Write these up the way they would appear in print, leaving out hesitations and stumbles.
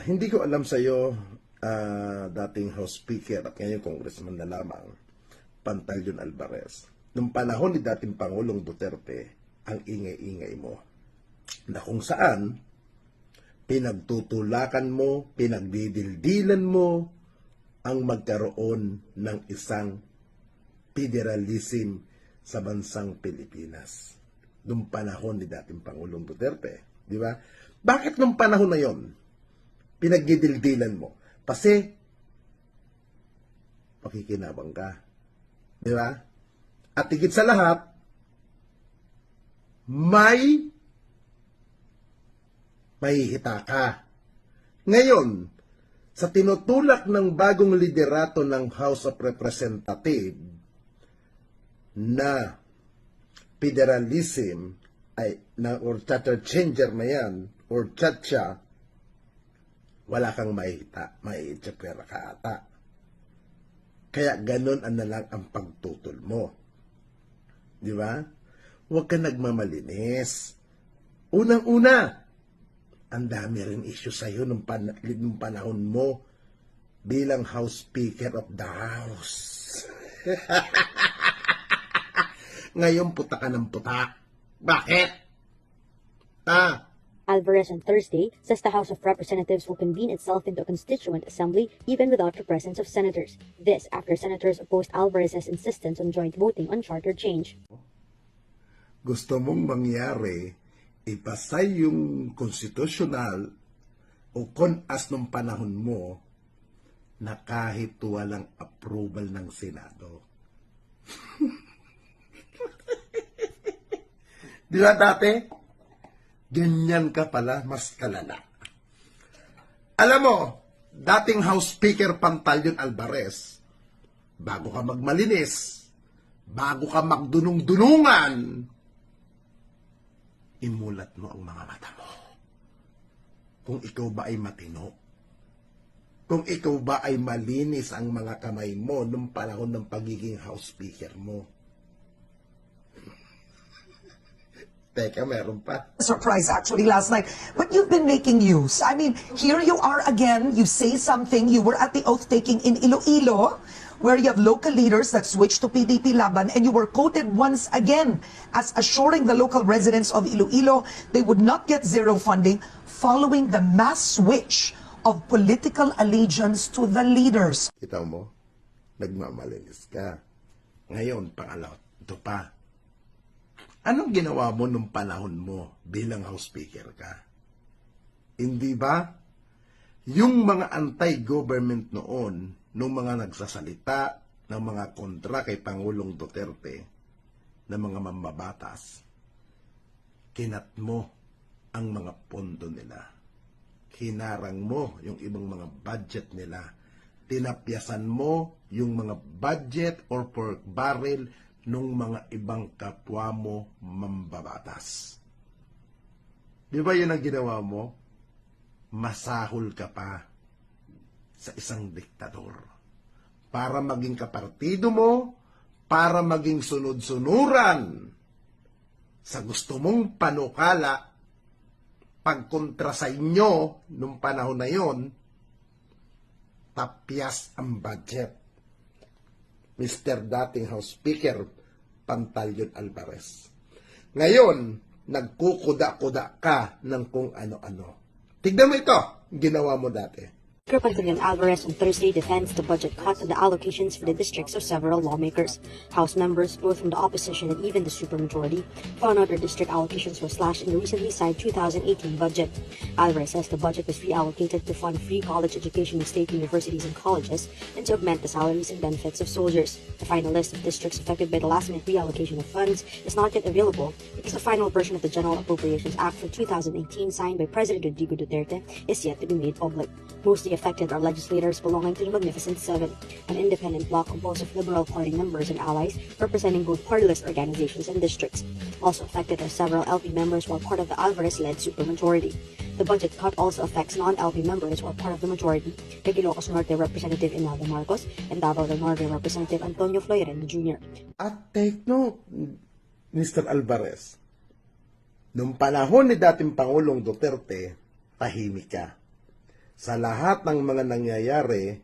Hindi ko alam sa iyo, dating House Speaker at ngayon Congressman na lamang, Pantaleon Alvarez. Nung panahon ni dating Pangulong Duterte, ang ingay-ingay mo, na kung saan pinagtutulakan mo, pinagdidildilan mo ang magkaroon ng isang federalism sa bansang Pilipinas. Nung panahon ni dating Pangulong Duterte, di ba? Bakit nung panahon na yon pinagdidildilan mo? Kasi pakikinabang ka. Di ba? At higit sa lahat, may mahihita ka. Ngayon, sa tinutulak ng bagong liderato ng House of Representatives na federalism ay na or charter changer na yan or chacha, wala kang mahihita, maiitsapera ka ata. Kaya ganun ang nalang ang pagtutol mo. Di ba? Huwag ka nagmamalinis. Unang-una, ang dami rin issue sa'yo nung panahon mo bilang House Speaker of the House. Ngayon, puta ka ng puta. Bakit? Alvarez on Thursday says the House of Representatives will convene itself into a constituent assembly even without the presence of senators. This after senators opposed Alvarez's insistence on joint voting on charter change. Gusto mong mangyari, ipasay yung konstitusyonal o konas ng panahon mo na kahit walang approval ng Senado. Di ba dati? Ganyan ka pala, mas kalala. Alam mo, dating House Speaker Pantaleon Alvarez, bago ka magmalinis, bago ka magdunong-dunungan, imulat mo ang mga mata mo. Kung ikaw ba ay matino, kung ikaw ba ay malinis ang mga kamay mo nung panahon ng pagiging House Speaker mo. Teka, meron pa. Surprise actually last night, but you've been making use. I mean, here you are again, you say something, you were at the oath taking in Iloilo, where you have local leaders that switched to PDP Laban, and you were quoted once again as assuring the local residents of Iloilo they would not get zero funding following the mass switch of political allegiance to the leaders. Kita mo, nagmamalinis ka. Ngayon, pangalawa, ito pa. Anong ginawa mo nung panahon mo bilang House Speaker ka? Hindi ba? Yung mga anti-government noon, nung mga nagsasalita ng mga kontra kay Pangulong Duterte, na mga mambabatas, kinat mo ang mga pondo nila. Hinarang mo yung ibang mga budget nila. Tinapyasan mo yung mga budget or pork barrel nung mga ibang kapwa mo mambabatas. Di ba yun ang ginawa mo? Masahol ka pa sa isang diktador. Para maging kapartido mo, para maging sunod-sunuran sa gusto mong panukala, pagkontra sa inyo nung panahon na yon, tapyas ang budget. Mr. dating House Speaker Pantaleon Alvarez. Ngayon, nagkukuda-kuda ka ng kung ano-ano. Tignan mo ito, ginawa mo dati. Speaker Pantaleon Alvarez on Thursday defends the budget cut and the allocations for the districts of several lawmakers. House members, both from the opposition and even the supermajority, found out their district allocations were slashed in the recently signed 2018 budget. Alvarez says the budget was reallocated to fund free college education in state universities and colleges and to augment the salaries and benefits of soldiers. The final list of districts affected by the last-minute reallocation of funds is not yet available because the final version of the General Appropriations Act for 2018 signed by President Rodrigo Duterte is yet to be made public. Mostly affected are legislators belonging to the Magnificent Seven, an independent bloc composed of Liberal Party members and allies representing both partyless organizations and districts. Also affected are several LP members who are part of the Alvarez-led supermajority. The budget cut also affects non-LP members who are part of the majority, like Ilocos Norte Representative Imelda Marcos and Davao del Norte Representative Antonio Floyren Jr. At take note, Mr. Alvarez, nung panahon ni dating Pangulong Duterte, tahimik ka. sa lahat ng mga nangyayari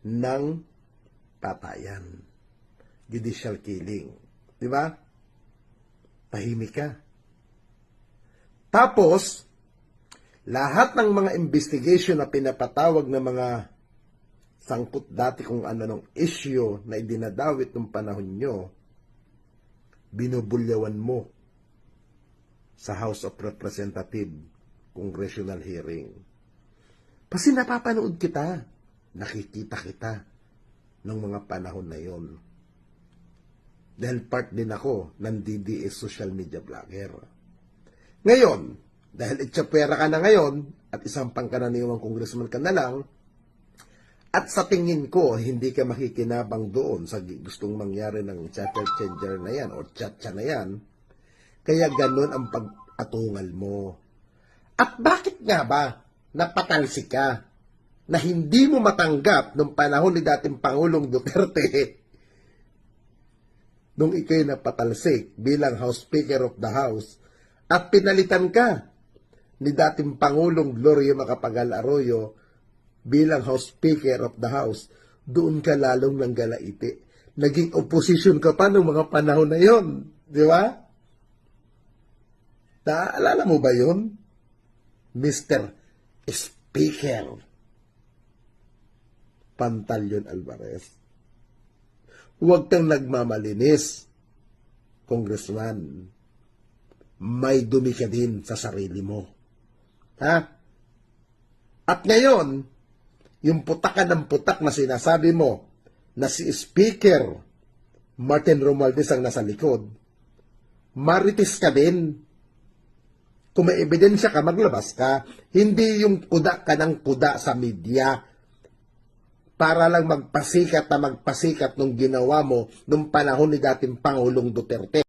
ng patayan. Judicial killing. Di ba? Tahimik ka. Tapos, lahat ng mga investigation na pinapatawag ng mga sangkot dati kung ano nung issue na idinadawit ng panahon nyo, binubulyawan mo sa House of Representatives Congressional hearing. Kasi napapanood kita, nakikita kita ng mga panahon na yon. Dahil part din ako ng DDS social media vlogger. Ngayon, dahil itsapwera ka na ngayon at isang pangkaraniwang congressman ka na lang, at sa tingin ko, hindi ka makikinabang doon sa gustong mangyari ng chapter changer na yan o chatcha na yan, kaya ganun ang pag-atungal mo. At bakit nga ba napatalsik ka na hindi mo matanggap nung panahon ni dating Pangulong Duterte nung ikay napatalsik bilang House Speaker of the House at pinalitan ka ni dating Pangulong Gloria Macapagal Arroyo bilang House Speaker of the House, doon ka lalong nanggalaiti. Naging opposition ka pa nung mga panahon na yon, di ba? Naalala mo ba yun? Mr. Speaker Pantaleon Alvarez. Huwag kang nagmamalinis, Congressman. May dumi ka din sa sarili mo. Ha? At ngayon, yung putakan ng putak na sinasabi mo na si Speaker Martin Romualdez ang nasa likod, marites ka din. Kung may ebidensya ka, maglabas ka. Hindi yung kuda ka ng kuda sa media para lang magpasikat nung ginawa mo nung panahon ni dating Pangulong Duterte.